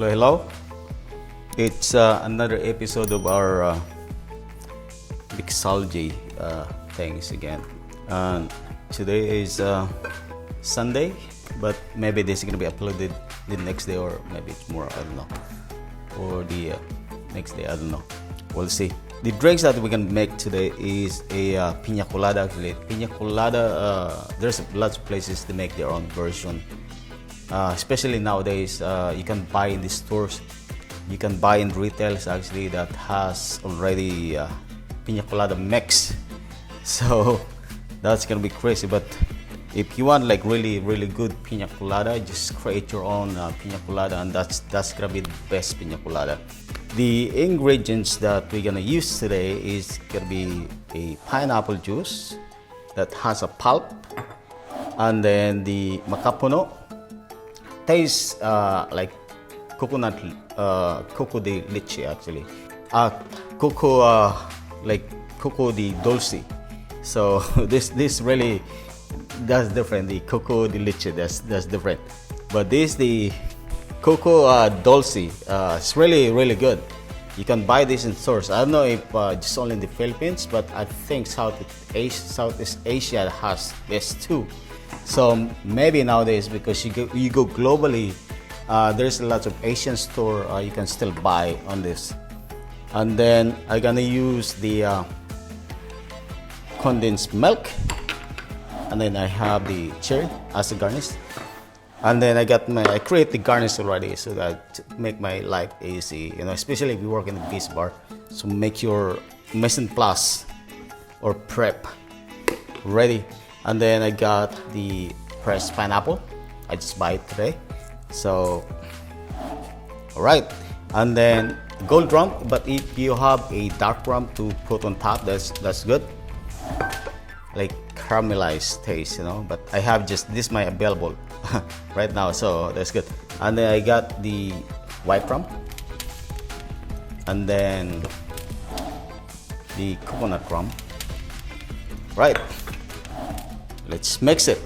Hello. It's another episode of our Mixology things again. And today is Sunday, but maybe this is gonna be uploaded the next day, or maybe it's more, I don't know, or the next day, I don't know. We'll see. The drinks that we can make today is a piña colada. Actually, piña colada. There's lots of places to make their own version. Especially nowadays, you can buy in the stores, you can buy in retails actually that has already piña colada mix. So that's gonna be crazy. But if you want like really good piña colada, just create your own piña colada, and that's gonna be the best piña colada. The ingredients that we're gonna use today is gonna be a pineapple juice that has a pulp, and then the Macapuno. Tastes like coconut, coco de leche actually. Coco, like coco de dulce. So this really, that's different. The coco de leche, that's different. But this the coco dulce. It's really good. You can buy this in stores. I don't know if just only in the Philippines, but I think Southeast Asia has this too. So maybe nowadays, because you go globally, there's lots of Asian store you can still buy on this. And then I'm gonna use the condensed milk, and then I have the cherry as a garnish. And then I create the garnish already, so that to make my life easy, you know, especially if you work in a beach bar. So make your mise en place or prep ready. And then I got the pressed pineapple. I just buy it today. So, all right. And then gold rum, but if you have a dark rum to put on top, that's good. Like caramelized taste, you know. But I have just this my available right now, so that's good. And then I got the white rum, and then the coconut rum. Right. Let's mix it.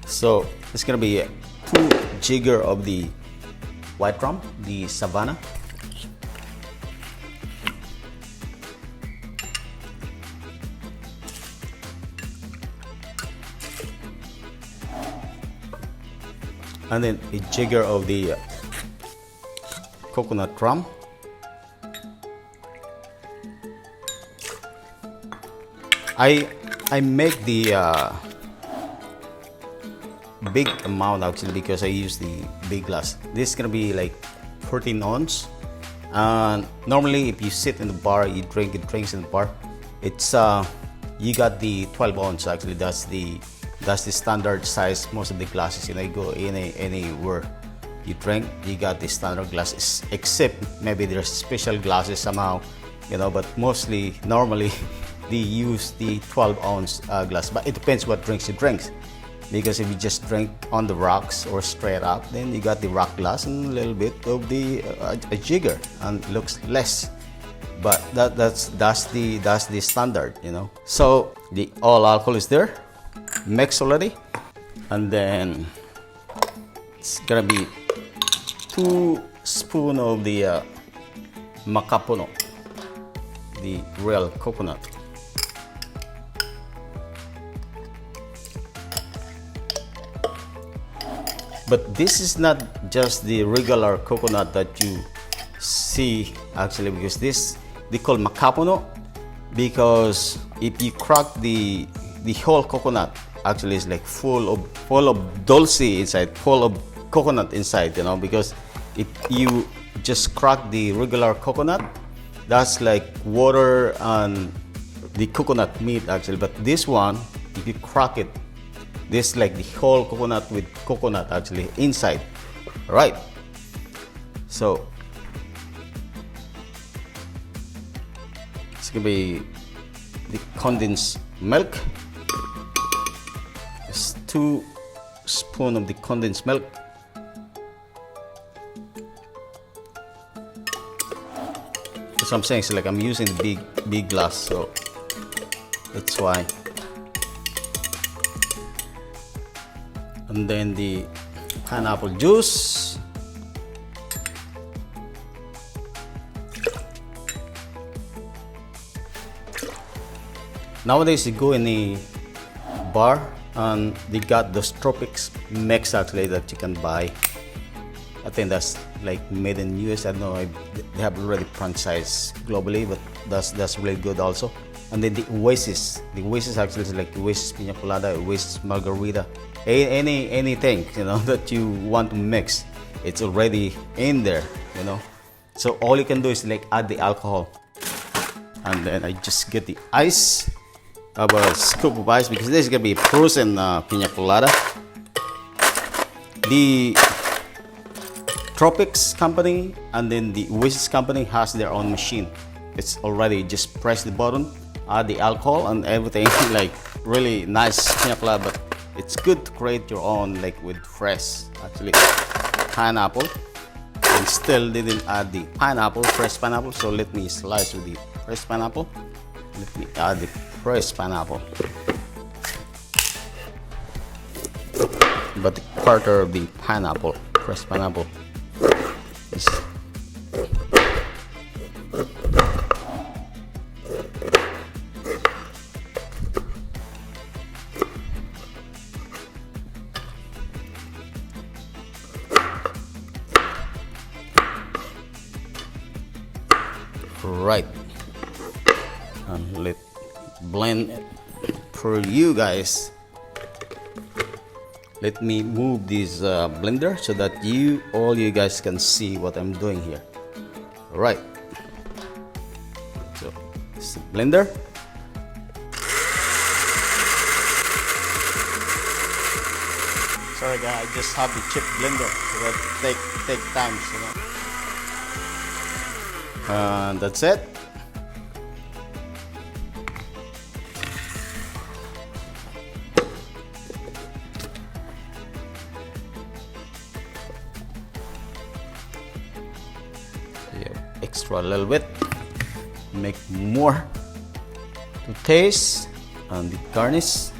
So it's gonna be 2 jigger of the white rum, the Savannah. And then a jigger of the coconut rum. I make the big amount actually, because I use the big glass. This is gonna be like 14 ounce. And normally if you sit in the bar, you drink drinks in the bar, it's you got the 12 ounce actually. That's the standard size. Most of the glasses, you know, you go anywhere you drink, you got the standard glasses, except maybe there's special glasses somehow, you know, but mostly normally they use the 12 ounce glass. But it depends what drinks you drink, because if you just drink on the rocks or straight up, then you got the rock glass and a little bit of the a jigger, and it looks less. But that's the standard, you know. So the all alcohol is there, mixed already, and then it's gonna be 2 spoons of the Macapuno, the real coconut. But this is not just the regular coconut that you see actually, because this they call Macapuno, because if you crack the whole coconut, actually it's like full of dulce inside, full of coconut inside, you know. Because if you just crack the regular coconut, that's like water and the coconut meat actually. But this one, if you crack it, this like the whole coconut with coconut actually inside. All right. So it's gonna be the condensed milk. It's 2 spoons of the condensed milk. That's what I'm saying. So like I'm using the big glass, so that's why. And then the pineapple juice. Nowadays you go in a bar and they got those tropics mix actually that you can buy. I think that's like made in US. I don't know, they have already franchised globally, but that's really good also. And then the Oasis actually is like Oasis Piña Colada, Oasis Margarita, anything, you know, that you want to mix, it's already in there, you know. So all you can do is like add the alcohol, and then I just get the ice, about a scoop of ice, because this is gonna be frozen Piña Colada. The Tropics company and then the Oasis company has their own machine. It's already just press the button, add the alcohol and everything. Like really nice Piña Colada, but it's good to create your own, like with fresh actually pineapple, and still didn't add the pineapple, fresh pineapple. So let me slice with the fresh pineapple. Let me add the fresh pineapple, but the quarter of the pineapple, fresh pineapple, is right. And let blend it for you guys. Let me move this blender so that all you guys can see what I'm doing here. All right. So this is the blender. Sorry guys, I just have the chip blender so that take time, you know. And that's it. Extra a little bit, make more to taste, and the garnish.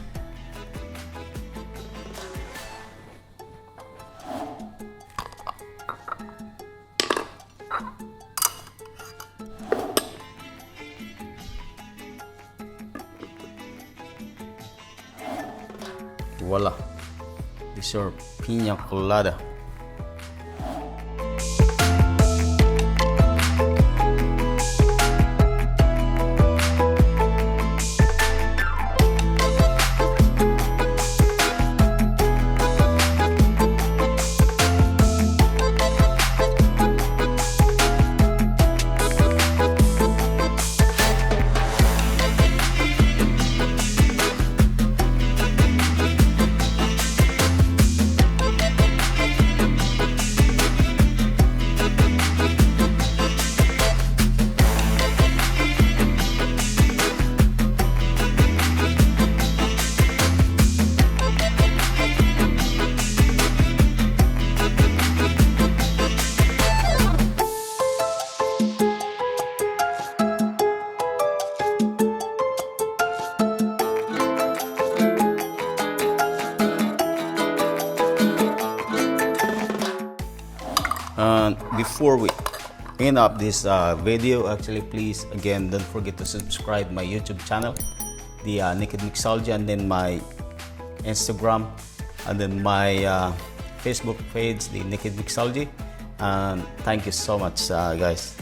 Voila, this is your piña colada. And before we end up this video, actually, please again don't forget to subscribe my YouTube channel, the Naked Mixology, and then my Instagram, and then my Facebook page, the Naked Mixology. And thank you so much, guys.